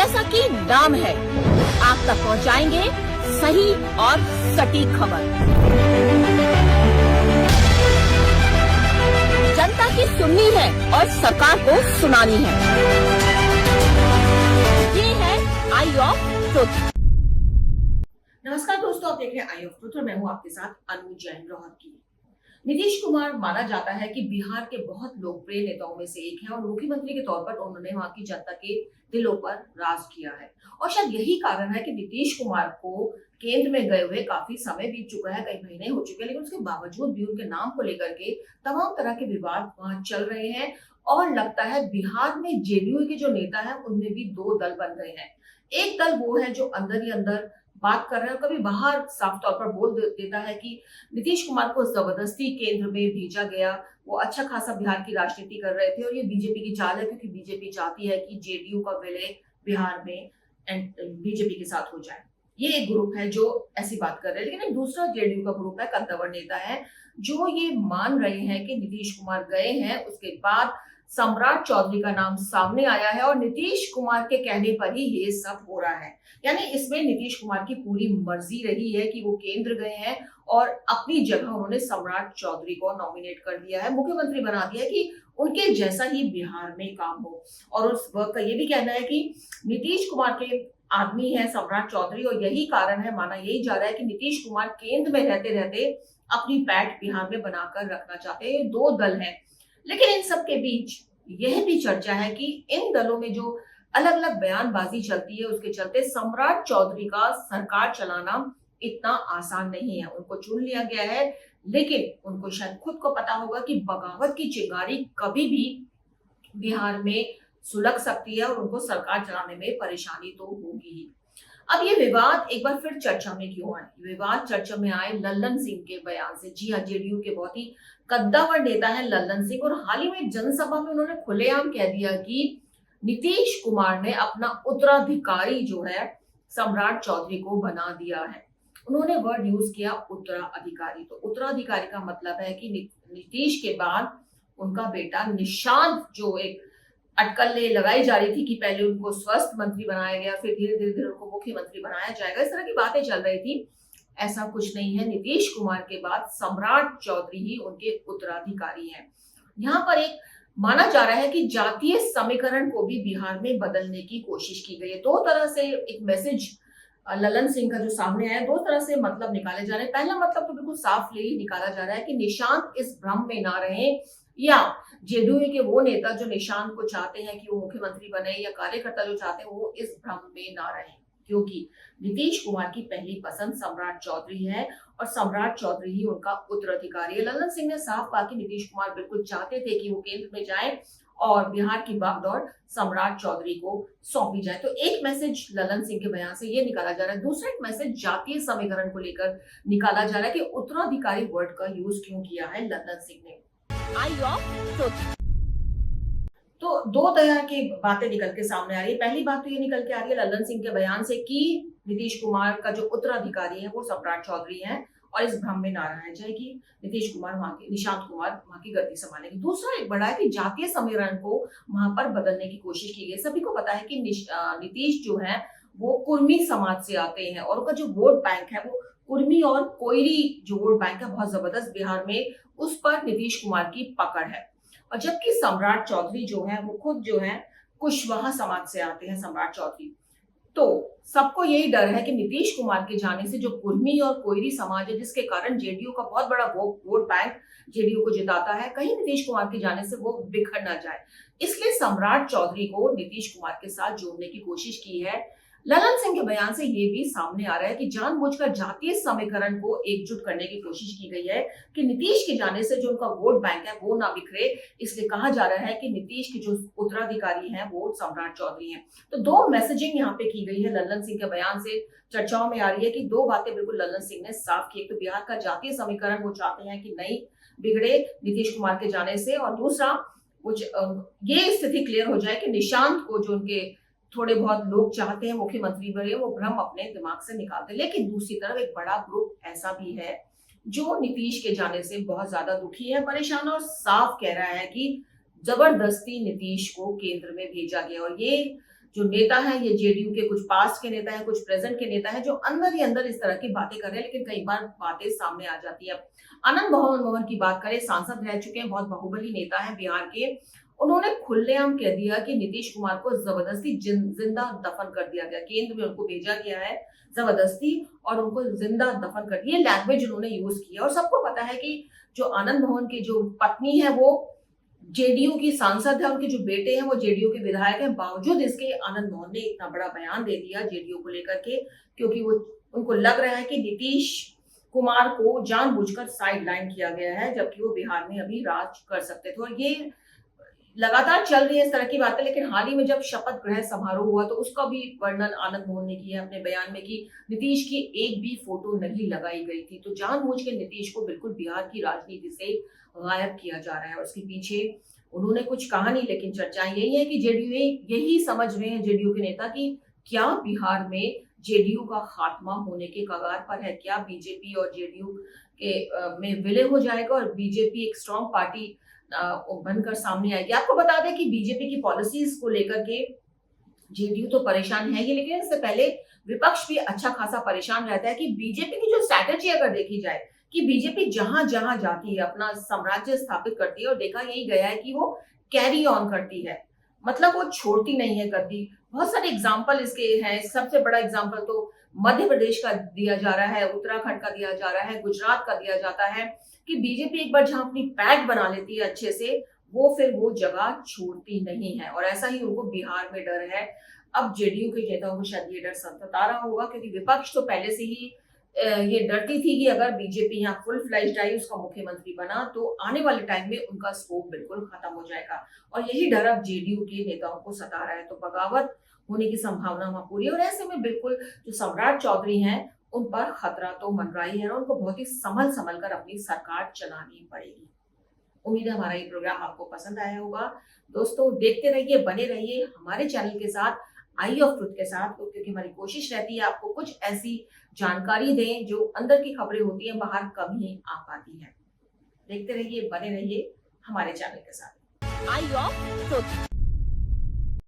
जैसा कि नाम है, आप तक पहुंचाएंगे सही और सटीक खबर। जनता की सुननी है और सरकार को सुनानी है। ये है आई ऑफ ट्रुथ। नमस्कार दोस्तों, आप देख रहे हैं आई ऑफ ट्रुथ और मैं हूं आपके साथ अनु जैन रोहतगी। नीतीश कुमार माना जाता है कि बिहार के बहुत लोकप्रिय नेताओं में से एक है और मुख्यमंत्री के तौर पर उन्होंने वहां की जनता के दिलों पर राज किया है। और शायद यही कारण है कि नीतीश कुमार को केंद्र में गए हुए काफी समय बीत चुका है, कई महीने हो चुके हैं, लेकिन उसके बावजूद भी उनके नाम को लेकर के तमाम तरह के विवाद वहां चल रहे हैं। और लगता है बिहार में जेडीयू के जो नेता है उनमें भी दो दल बन गए हैं। एक दल वो है जो अंदर ही अंदर बात कर रहे हैं, कभी बाहर साफ तौर पर बोल देता है कि नीतीश कुमार को जबरदस्ती केंद्र में भेजा गया, वो अच्छा खासा बिहार की राजनीति कर रहे थे और ये बीजेपी की चाल है, क्योंकि बीजेपी चाहती है कि जेडीयू का विलय बिहार में बीजेपी के साथ हो जाए। ये एक ग्रुप है जो ऐसी बात कर रहे हैं, लेकिन एक दूसरा जेडीयू का ग्रुप है, कद्दावर नेता है, जो ये मान रहे हैं कि नीतीश कुमार गए हैं, उसके बाद सम्राट चौधरी का नाम सामने आया है और नीतीश कुमार के कहने पर ही ये सब हो रहा है। यानी इसमें नीतीश कुमार की पूरी मर्जी रही है कि वो केंद्र गए हैं और अपनी जगह उन्होंने सम्राट चौधरी को नॉमिनेट कर दिया है, मुख्यमंत्री बना दिया है कि उनके जैसा ही बिहार में काम हो। और उस वक्त का ये भी कहना है कि नीतीश कुमार के आदमी है सम्राट चौधरी और यही कारण है, माना यही जा रहा है कि नीतीश कुमार केंद्र में रहते रहते अपनी पैठ बिहार में बनाकर रखना चाहते हैं। दो दल हैं, लेकिन इन सब के बीच यह भी चर्चा है कि इन दलों में जो अलग अलग बयानबाजी चलती है, उसके चलते सम्राट चौधरी का सरकार चलाना इतना आसान नहीं है। उनको चुन लिया गया है, लेकिन उनको शायद खुद को पता होगा कि बगावत की चिंगारी कभी भी बिहार में सुलग सकती है और उनको सरकार चलाने में परेशानी तो होगी ही। अब ये विवाद एक बार फिर चर्चा में क्यों आए? विवाद चर्चा में आए लल्लन सिंह के बयान से। जी हाँ, जेडीयू के बहुत ही कद्दावर नेता है लल्लन सिंह, और हाल ही में जनसभा में उन्होंने खुलेआम कह दिया कि नीतीश कुमार ने अपना उत्तराधिकारी जो है सम्राट चौधरी को बना दिया है। उन्होंने वर्ड यूज किया उत्तराधिकारी। तो उत्तराधिकारी का मतलब है कि नीतीश के बाद उनका बेटा निशांत, जो एक अटकलें लगाई जा रही थी कि पहले उनको स्वास्थ्य मंत्री बनाया गया, फिर धीरे धीरे उनको मुख्यमंत्री बनाया जाएगा, इस तरह की बातें चल रही थी। ऐसा कुछ नहीं है। नीतीश कुमार के बाद सम्राट चौधरी ही उनके उत्तराधिकारी हैं। यहाँ पर एक माना जा रहा है कि जातीय समीकरण को भी बिहार में बदलने की कोशिश की गई है। दो तरह से एक मैसेज लल्लन सिंह का जो सामने आया, दो तरह से मतलब निकाले जा रहे हैं। पहला मतलब तो बिल्कुल साफ ले निकाला जा रहा है कि निशांत इस भ्रम में ना रहे, या जेडीयू के वो नेता जो निशांत को चाहते हैं कि वो मुख्यमंत्री बने, या कार्यकर्ता जो चाहते हैं वो इस भ्रम में ना रहे, क्योंकि नीतीश कुमार की पहली पसंद सम्राट चौधरी है और सम्राट चौधरी ही उनका उत्तराधिकारी है। लल्लन सिंह ने साफ कहा कि नीतीश कुमार बिल्कुल चाहते थे कि वो केंद्र में जाए और बिहार की बागडोर सम्राट चौधरी को सौंपी जाए। तो एक मैसेज लल्लन सिंह के बयान से ये निकाला जा रहा है। दूसरा एक मैसेज जातीय समीकरण को लेकर निकाला जा रहा है कि उत्तराधिकारी वर्ड का यूज क्यों किया है लल्लन सिंह ने। आई ऑफ ट्रुथ। तो दो तरह की बातें निकल के सामने आ रही है। पहली बात तो ये निकल के आ रही है लल्लन सिंह के बयान से कि नीतीश कुमार का जो उत्तराधिकारी है वो सम्राट चौधरी है और इस भ्रम में ना रहना चाहिए कि नितीश कुमार वहां के निशांत कुमार वहां की गद्दी संभालेंगे। दूसरा एक बड़ा है कि जातीय समीकरण को वहां पर बदलने की कोशिश की गई। सभी को पता है कि नीतीश जो है वो कुर्मी समाज से आते हैं और उनका जो वोट बैंक है वो कुर्मी और कोयरी जो वोट बैंक है बहुत जबरदस्त बिहार में, उस पर नीतीश कुमार की पकड़ है। और जबकि सम्राट चौधरी जो है वो खुद जो है कुशवाहा समाज से आते हैं सम्राट चौधरी। तो सबको यही डर है कि नीतीश कुमार के जाने से जो कुर्मी और कोयरी समाज है, जिसके कारण जेडीयू का बहुत बड़ा वोट बैंक जेडीयू को जिताता है, कहीं नीतीश कुमार के जाने से वो बिखर ना जाए, इसलिए सम्राट चौधरी को नीतीश कुमार के साथ जोड़ने की कोशिश की है। लल्लन सिंह के बयान से ये भी सामने आ रहा है कि जानबूझकर जातीय समीकरण को एकजुट करने की कोशिश की गई है कि नीतीश के जाने से जो उनका वोट बैंक है वो ना बिखरे। इसलिए कहा जा रहा है कि नीतीश के जो उत्तराधिकारी हैं वो सम्राट चौधरी हैं। तो दो मैसेजिंग यहाँ पे की गई है लल्लन सिंह के बयान से। चर्चाओं में आ रही है कि दो बातें बिल्कुल लल्लन सिंह ने साफ की। एक तो बिहार का जातीय समीकरण वो चाहते हैं कि नहीं बिगड़े नीतीश कुमार के जाने से, और दूसरा ये स्थिति क्लियर हो जाए कि निशांत को जो उनके थोड़े बहुत लोग चाहते हैं मुख्यमंत्री बने, वो भ्रम अपने दिमाग से निकालते। लेकिन दूसरी तरफ एक बड़ा ग्रुप ऐसा भी है जो नीतीश के जाने से बहुत ज्यादा दुखी है, परेशान, और साफ कह रहा है कि जबरदस्ती नीतीश को केंद्र में भेजा गया। और ये जो नेता हैं ये जेडीयू के कुछ पास्ट के नेता हैं, कुछ प्रेजेंट के नेता हैं जो अंदर ही अंदर इस तरह की बातें कर रहे हैं, लेकिन कई बार बातें सामने आ जाती है। आनंद मोहन की बात करें, सांसद रह चुके हैं, बहुत बाहुबली नेता है बिहार के। उन्होंने खुलेआम कह दिया कि नीतीश कुमार को जबरदस्ती जिंदा दफन कर दिया गया, केंद्र में उनको भेजा गया है जबरदस्ती और उनको जिंदा दफन कर दिया। लैंग्वेज उन्होंने यूज किया और सबको पता है कि जो आनंद मोहन की जो पत्नी है वो जेडीयू की सांसद है, उनके जो बेटे हैं वो जेडीयू के विधायक हैं। बावजूद इसके आनंद मोहन ने इतना बड़ा बयान दे दिया जेडीयू को लेकर के, क्योंकि वो उनको लग रहा है कि नीतीश कुमार को जानबूझकर साइडलाइन किया गया है, जबकि वो बिहार में अभी राज कर सकते थे। और ये लगातार चल रही है इस तरह की बातें, लेकिन हाल ही में जब शपथ ग्रहण समारोह हुआ तो उसका भी वर्णन आनंद मोहन ने किया अपने बयान में कि नीतीश की एक भी फोटो नहीं लगाई गई थी। तो जानबूझ के नीतीश को बिल्कुल बिहार की राजनीति से गायब किया जा रहा है। और उसके पीछे उन्होंने कुछ कहा नहीं, लेकिन चर्चाएं यही है कि जेडीयू यही समझ रहे हैं, जेडीयू के नेता, कि क्या बिहार में जेडीयू का खात्मा होने के कगार पर है, क्या बीजेपी और जेडीयू के में विलय हो जाएगा और बीजेपी एक स्ट्रॉन्ग पार्टी बनकर सामने आएगी। आपको बता दें कि बीजेपी की पॉलिसीज को लेकर के जेडीयू तो परेशान है ही, लेकिन इससे पहले विपक्ष भी अच्छा खासा परेशान रहता है कि बीजेपी की जो स्ट्रैटेजी अगर देखी जाए कि बीजेपी जहां जहां जाती है अपना साम्राज्य स्थापित करती है, और देखा यही गया है कि वो कैरी ऑन करती है, मतलब वो छोड़ती नहीं है गद्दी। बहुत सारे एग्जाम्पल इसके हैं। सबसे बड़ा एग्जाम्पल तो मध्य प्रदेश का दिया जा रहा है, उत्तराखंड का दिया जा रहा है, गुजरात का दिया जाता है कि बीजेपी एक बार जहां अपनी पैठ बना लेती है अच्छे से, वो फिर वो जगह छोड़ती नहीं है। और ऐसा ही उनको बिहार में डर है। अब जेडीयू के नेताओं को शायद ये डर सता रहा होगा, क्योंकि विपक्ष तो पहले से ही ये डरती थी कि अगर बीजेपी यहाँ फुल फ्लैश्ड आई, उसका मुख्यमंत्री बना, तो आने वाले टाइम में उनका स्कोप बिल्कुल खत्म हो जाएगा। और यही डर अब जेडीयू के नेताओं को सता रहा है। तो बगावत होने की संभावना वहां पूरी, और ऐसे में बिल्कुल जो सम्राट चौधरी हैं उन पर खतरा तो मंडरा ही है और उनको बहुत ही संभल कर अपनी सरकार चलानी पड़ेगी। उम्मीद है हमारा ये प्रोग्राम आपको पसंद आया होगा। दोस्तों देखते रहिए, बने रहिए हमारे चैनल के साथ, आई ऑफ ट्रुथ के साथ, क्योंकि हमारी कोशिश रहती है आपको कुछ ऐसी जानकारी दें जो अंदर की खबरें होती हैं बाहर कम ही आ पाती है। देखते रहिए, बने रहिए हमारे चैनल के साथ। आई ऑफ ट्रुथ।